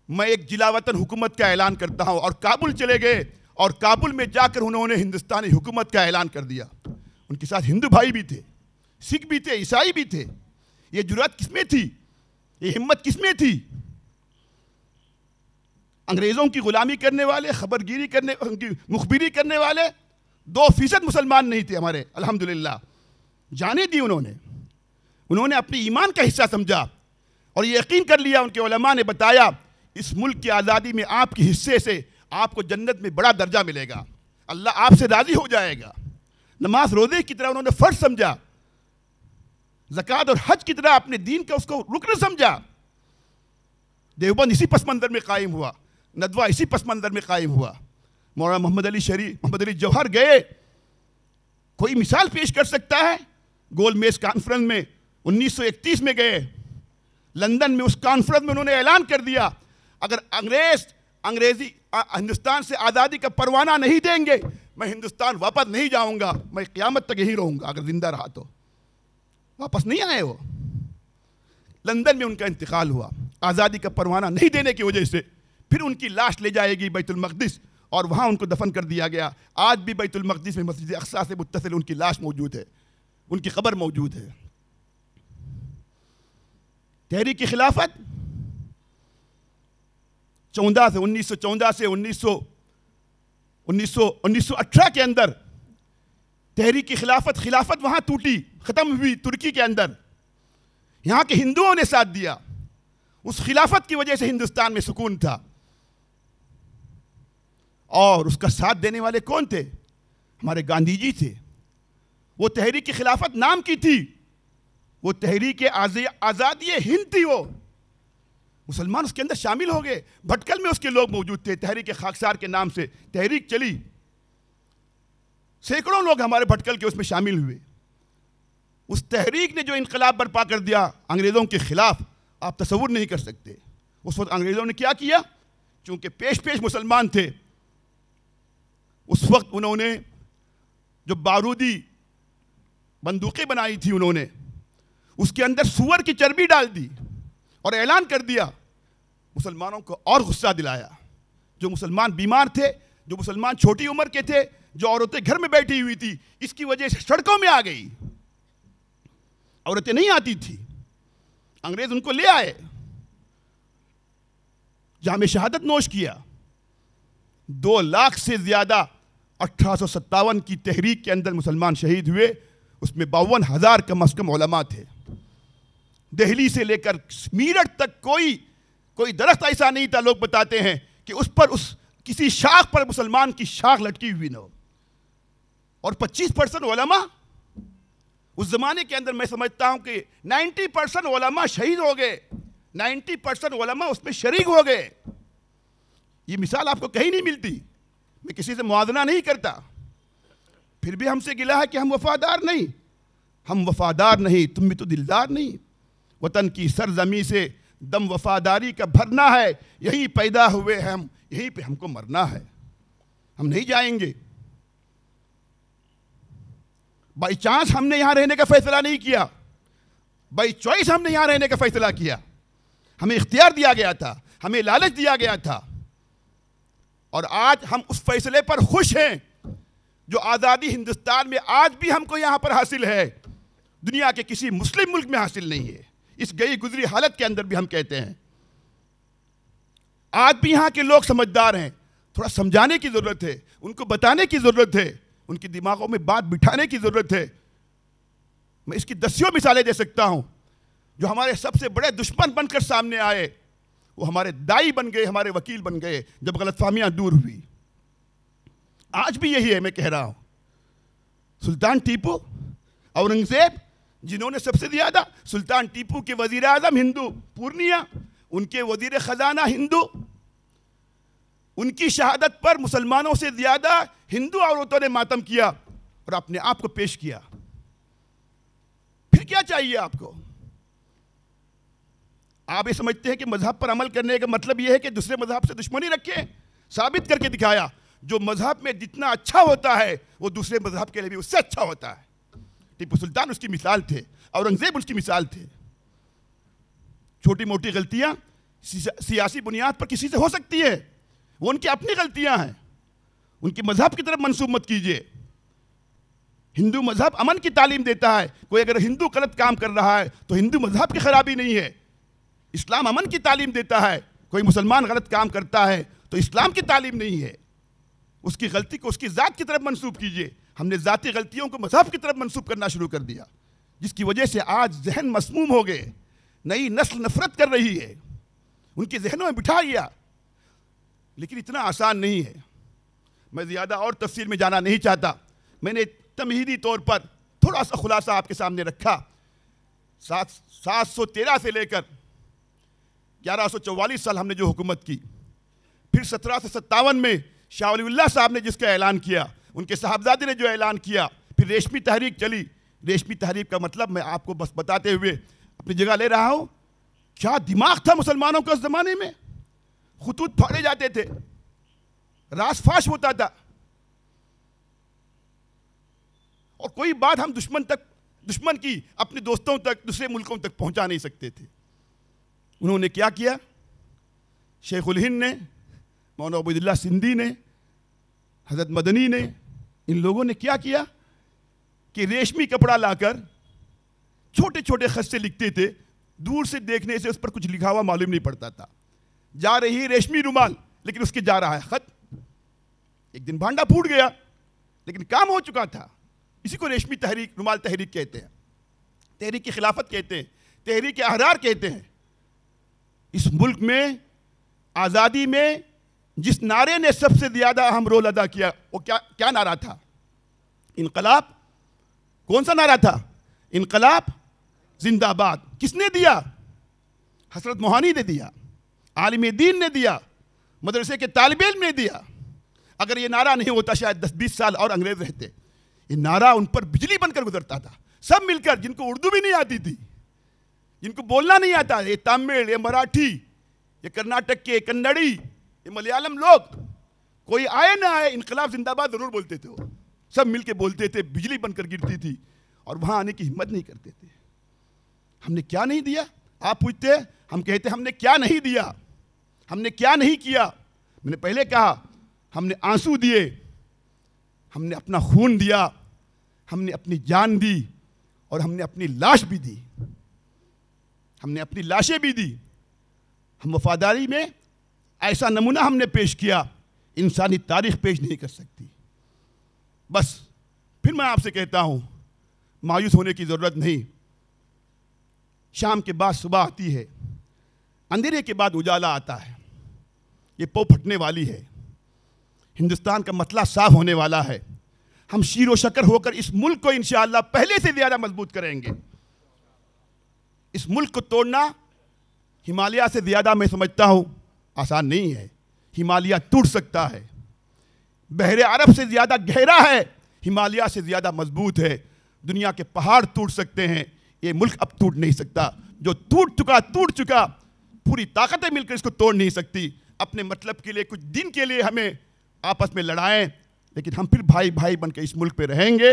میں ایک جلا وطن حکومت کا اعلان کرتا ہوں، اور کابل چلے گئے اور کابل میں جا کر انہوں نے ہندوستانی حکومت کا اعلان کر دیا۔ ان کے ساتھ ہندو بھائی بھی تھے، سکھ بھی تھے، عیسائی بھی تھے۔ یہ جرأت کس میں تھی؟ یہ ہمت کس میں تھی؟ انگریزوں کی غلامی کرنے والے، خبرگیری کرنے، مخبری کرنے والے 2% مسلمان نہیں تھے ہمارے، الحمدللہ۔ جانے دی انہوں نے اپنی ایمان کا حصہ سمجھا اور یہ یقین کر لیا، ان کے علماء نے بتایا، اس ملک کی آزادی میں آپ کے حصے سے آپ کو جنت میں بڑا درجہ ملے گا، اللہ آپ سے راضی ہو جائے گا۔ نماز روزے کی طرح انہوں نے فرض سمجھا، زکوٰۃ اور حج کی طرح اپنے دین کا اس کو رکن سمجھا۔ دیوبند اسی پس منظر میں قائم ہوا، ندوہ اسی پس منظر میں قائم ہوا۔ مولانا محمد علی جوہر گئے، کوئی مثال پیش کر سکتا ہے؟ گول میز کانفرنس میں 1931 میں گئے، لندن میں اس کانفرنس میں انہوں نے اعلان کر دیا اگر انگریزی ہندوستان سے آزادی کا پروانہ نہیں دیں گے میں ہندوستان واپس نہیں جاؤں گا، میں قیامت تک یہی رہوں گا اگر زندہ رہا تو۔ واپس نہیں آئے وہ، لندن میں ان کا انتقال ہوا آزادی کا پروانہ نہیں دینے کی وجہ سے۔ پھر ان کی لاش لے جائے گی بیت المقدس اور وہاں ان کو دفن کر دیا گیا۔ آج بھی بیت المقدس میں مسجد اقصیٰ سے متصل ان کی لاش موجود ہے، ان کی قبر موجود ہے۔ تحریک خلافت 1914 سے 1918 کے اندر تحریک خلافت وہاں ٹوٹی، ختم ہوئی ترکی کے اندر۔ یہاں کے ہندوؤں نے ساتھ دیا، اس خلافت کی وجہ سے ہندوستان میں سکون تھا۔ اور اس کا ساتھ دینے والے کون تھے؟ ہمارے گاندھی جی تھے۔ وہ تحریک خلافت نام کی تھی، وہ تحریک آزادی ہند تھی۔ وہ مسلمان اس کے اندر شامل ہو گئے۔ بھٹکل میں اس کے لوگ موجود تھے، تحریک خاکسار کے نام سے تحریک چلی، سینکڑوں لوگ ہمارے بھٹکل کے اس میں شامل ہوئے۔ اس تحریک نے جو انقلاب برپا کر دیا انگریزوں کے خلاف، آپ تصور نہیں کر سکتے۔ اس وقت انگریزوں نے کیا کیا؟ چونکہ پیش مسلمان تھے، اس وقت انہوں نے جو بارودی بندوقیں بنائی تھی، انہوں نے اس کے اندر سور کی چربی ڈال دی اور اعلان کر دیا، مسلمانوں کو اور غصہ دلایا۔ جو مسلمان بیمار تھے، جو مسلمان چھوٹی عمر کے تھے، جو عورتیں گھر میں بیٹھی ہوئی تھی، اس کی وجہ سے سڑکوں میں آ گئی۔ عورتیں نہیں آتی تھی، انگریز ان کو لے آئے، جام شہادت نوش کیا۔ 2 لاکھ سے زیادہ 1857 کی تحریک کے اندر مسلمان شہید ہوئے، اس میں 52,000 کم از کم علماء تھے۔ دہلی سے لے کر میرٹھ تک کوئی درخت ایسا نہیں تھا، لوگ بتاتے ہیں کہ اس پر کسی شاخ پر مسلمان کی شاخ لٹکی ہوئی نہ ہو۔ اور 25% علماء اس زمانے کے اندر، میں سمجھتا ہوں کہ 90% علماء شہید ہو گئے، 90% علماء اس میں شریک ہو گئے۔ یہ مثال آپ کو کہیں نہیں ملتی۔ میں کسی سے موازنہ نہیں کرتا، پھر بھی ہم سے گلا ہے کہ ہم وفادار نہیں۔ ہم وفادار نہیں، تم بھی تو دلدار نہیں۔ وطن کی سرزمین سے دم وفاداری کا بھرنا ہے، یہی پیدا ہوئے ہم، یہیں پہ ہم کو مرنا ہے، ہم نہیں جائیں گے۔ بائی چانس ہم نے یہاں رہنے کا فیصلہ نہیں کیا، بائی چوائس ہم نے یہاں رہنے کا فیصلہ کیا۔ ہمیں اختیار دیا گیا تھا، ہمیں لالچ دیا گیا تھا، اور آج ہم اس فیصلے پر خوش ہیں جو آزادی ہندوستان میں آج بھی ہم کو یہاں پر حاصل ہے، دنیا کے کسی مسلم ملک میں حاصل نہیں ہے۔ اس گئی گزری حالت کے اندر بھی ہم کہتے ہیں آج بھی یہاں کے لوگ سمجھدار ہیں، تھوڑا سمجھانے کی ضرورت ہے، ان کو بتانے کی ضرورت ہے، ان کی دماغوں میں بات بٹھانے کی ضرورت ہے۔ میں اس کی دسیوں مثالیں دے سکتا ہوں۔ جو ہمارے سب سے بڑے دشمن بن کر سامنے آئے، وہ ہمارے دائی بن گئے، ہمارے وکیل بن گئے جب غلط فہمیاں دور ہوئی۔ آج بھی یہی ہے، میں کہہ رہا ہوں۔ سلطان ٹیپو، اورنگزیب، جنہوں نے سب سے زیادہ، سلطان ٹیپو کے وزیر اعظم ہندو پورنیا، ان کے وزیر خزانہ ہندو، ان کی شہادت پر مسلمانوں سے زیادہ ہندو عورتوں نے ماتم کیا اور اپنے آپ کو پیش کیا۔ پھر کیا چاہیے آپ کو؟ آپ یہ سمجھتے ہیں کہ مذہب پر عمل کرنے کا مطلب یہ ہے کہ دوسرے مذہب سے دشمنی رکھیں؟ ثابت کر کے دکھایا، جو مذہب میں جتنا اچھا ہوتا ہے وہ دوسرے مذہب کے لیے بھی اس سے اچھا ہوتا ہے۔ ٹیپو سلطان اس کی مثال تھے، اورنگزیب اس کی مثال تھے۔ چھوٹی موٹی غلطیاں سیاسی بنیاد پر کسی سے ہو سکتی ہے، وہ ان کی اپنی غلطیاں ہیں، ان کی مذہب کی طرف منسوب مت کیجیے۔ ہندو مذہب امن کی تعلیم دیتا ہے، کوئی اگر ہندو غلط کام کر رہا ہے تو ہندو مذہب کی خرابی نہیں ہے۔ اسلام امن کی تعلیم دیتا ہے، کوئی مسلمان غلط کام کرتا ہے تو اسلام کی تعلیم نہیں ہے۔ اس کی غلطی کو اس کی ذات کی طرف منسوب کیجیے۔ ہم نے ذاتی غلطیوں کو مذہب کی طرف منسوب کرنا شروع کر دیا، جس کی وجہ سے آج ذہن مسموم ہو گئے، نئی نسل نفرت کر رہی ہے، ان کے ذہنوں میں بٹھا لیا۔ لیکن اتنا آسان نہیں ہے. میں زیادہ اور تفصیل میں جانا نہیں چاہتا. میں نے تمہیدی طور پر تھوڑا سا خلاصہ آپ کے سامنے رکھا. 713 سے لے کر 1144 سال ہم نے جو حکومت کی, پھر 1757 میں شاہ ولی اللہ صاحب نے جس کا اعلان کیا, ان کے صاحبزادے نے جو اعلان کیا, پھر ریشمی تحریک چلی. ریشمی تحریک کا مطلب میں آپ کو بس بتاتے ہوئے اپنی جگہ لے رہا ہوں. کیا دماغ تھا مسلمانوں کا اس زمانے میں. خطوط پھاڑے جاتے تھے, راز فاش ہوتا تھا, اور کوئی بات ہم دشمن کی اپنے دوستوں تک, دوسرے ملکوں تک پہنچا نہیں سکتے تھے. انہوں نے کیا کیا؟ شیخ الہند نے, مولانا عبید اللہ سندھی نے, حضرت مدنی نے, ان لوگوں نے کیا کیا کہ ریشمی کپڑا لا کر چھوٹے چھوٹے خط سے لکھتے تھے. دور سے دیکھنے سے اس پر کچھ لکھا ہوا معلوم نہیں پڑتا تھا. جا رہی ریشمی رومال, لیکن اس کے جا رہا ہے خط. ایک دن بھانڈا پھوٹ گیا, لیکن کام ہو چکا تھا. اسی کو ریشمی تحریک, رومال تحریک کہتے ہیں, تحریک خلافت کہتے ہیں, تحریک احرار کہتے ہیں. اس ملک میں آزادی میں جس نعرے نے سب سے زیادہ اہم رول ادا کیا, وہ کیا نعرہ تھا؟ انقلاب. کون سا نعرہ تھا؟ انقلاب زندہ باد. کس نے دیا؟ حضرت موہانی نے دیا, عالم دین نے دیا, مدرسے کے طالب علم نے دیا. اگر یہ نعرہ نہیں ہوتا شاید 10-20 سال اور انگریز رہتے. یہ نعرہ ان پر بجلی بن کر گزرتا تھا. سب مل کر, جن کو اردو بھی نہیں آتی تھی, جن کو بولنا نہیں آتا, یہ تامل, یہ مراٹھی, یہ کرناٹک کے کنڑی, یہ ملیالم لوگ, کوئی آئے نہ آئے انقلاب زندہ باد ضرور بولتے تھے. وہ سب مل کے بولتے تھے, بجلی بن کر گرتی تھی, اور وہاں آنے کی ہمت نہیں کرتے تھے. ہم نے کیا نہیں دیا؟ آپ پوچھتے, ہم کہتے ہم نے کیا نہیں دیا, ہم نے کیا نہیں کیا. میں نے پہلے کہا ہم نے آنسو دیے, ہم نے اپنا خون دیا, ہم نے اپنی جان دی, اور ہم نے اپنی لاش بھی دی. ہم نے اپنی لاشیں بھی دی. ہم وفاداری میں ایسا نمونہ ہم نے پیش کیا, انسانی تاریخ پیش نہیں کر سکتی. بس پھر میں آپ سے کہتا ہوں, مایوس ہونے کی ضرورت نہیں. شام کے بعد صبح آتی ہے, اندھیرے کے بعد اجالا آتا ہے. یہ پو پھٹنے والی ہے. ہندوستان کا مسئلہ صاف ہونے والا ہے. ہم شیر و شکر ہو کر اس ملک کو انشاءاللہ پہلے سے زیادہ مضبوط کریں گے. اس ملک کو توڑنا ہمالیہ سے زیادہ میں سمجھتا ہوں آسان نہیں ہے. ہمالیہ ٹوٹ سکتا ہے, بحر عرب سے زیادہ گہرا ہے, ہمالیہ سے زیادہ مضبوط ہے. دنیا کے پہاڑ ٹوٹ سکتے ہیں, یہ ملک اب ٹوٹ نہیں سکتا. جو ٹوٹ چکا, پوری طاقتیں مل کر اس کو توڑ نہیں سکتی. اپنے مطلب کے لیے, کچھ دن کے لیے ہمیں آپس میں لڑائیں, لیکن ہم پھر بھائی بھائی بن کے اس ملک پہ رہیں گے.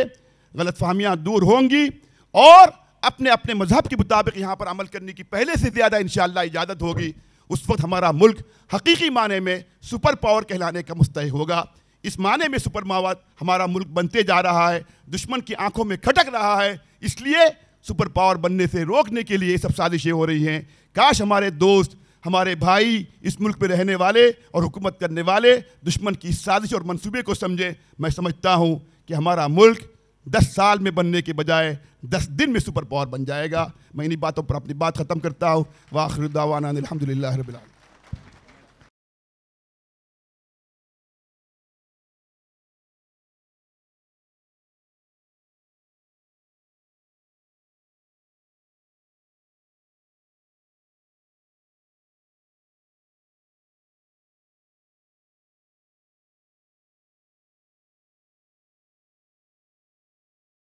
غلط فہمیاں دور ہوں گی, اور اپنے اپنے مذہب کے مطابق یہاں پر عمل کرنے کی پہلے سے زیادہ انشاءاللہ اجازت ہوگی. اس وقت ہمارا ملک حقیقی معنی میں سپر پاور کہلانے کا مستحق ہوگا. اس معنی میں سپر پاور ہمارا ملک بنتے جا رہا ہے, دشمن کی آنکھوں میں کھٹک رہا ہے. اس لیے سپر پاور بننے سے روکنے کے لیے یہ سب سازشیں ہو رہی ہیں. کاش ہمارے دوست, ہمارے بھائی, اس ملک پہ رہنے والے اور حکومت کرنے والے دشمن کی سازش اور منصوبے کو سمجھیں. میں سمجھتا ہوں کہ ہمارا ملک 10 سال میں بننے کے بجائے 10 دن میں سپر پاور بن جائے گا. میں انہی باتوں پر اپنی بات ختم کرتا ہوں. وآخر دعوانا الحمدللہ رب العالمین.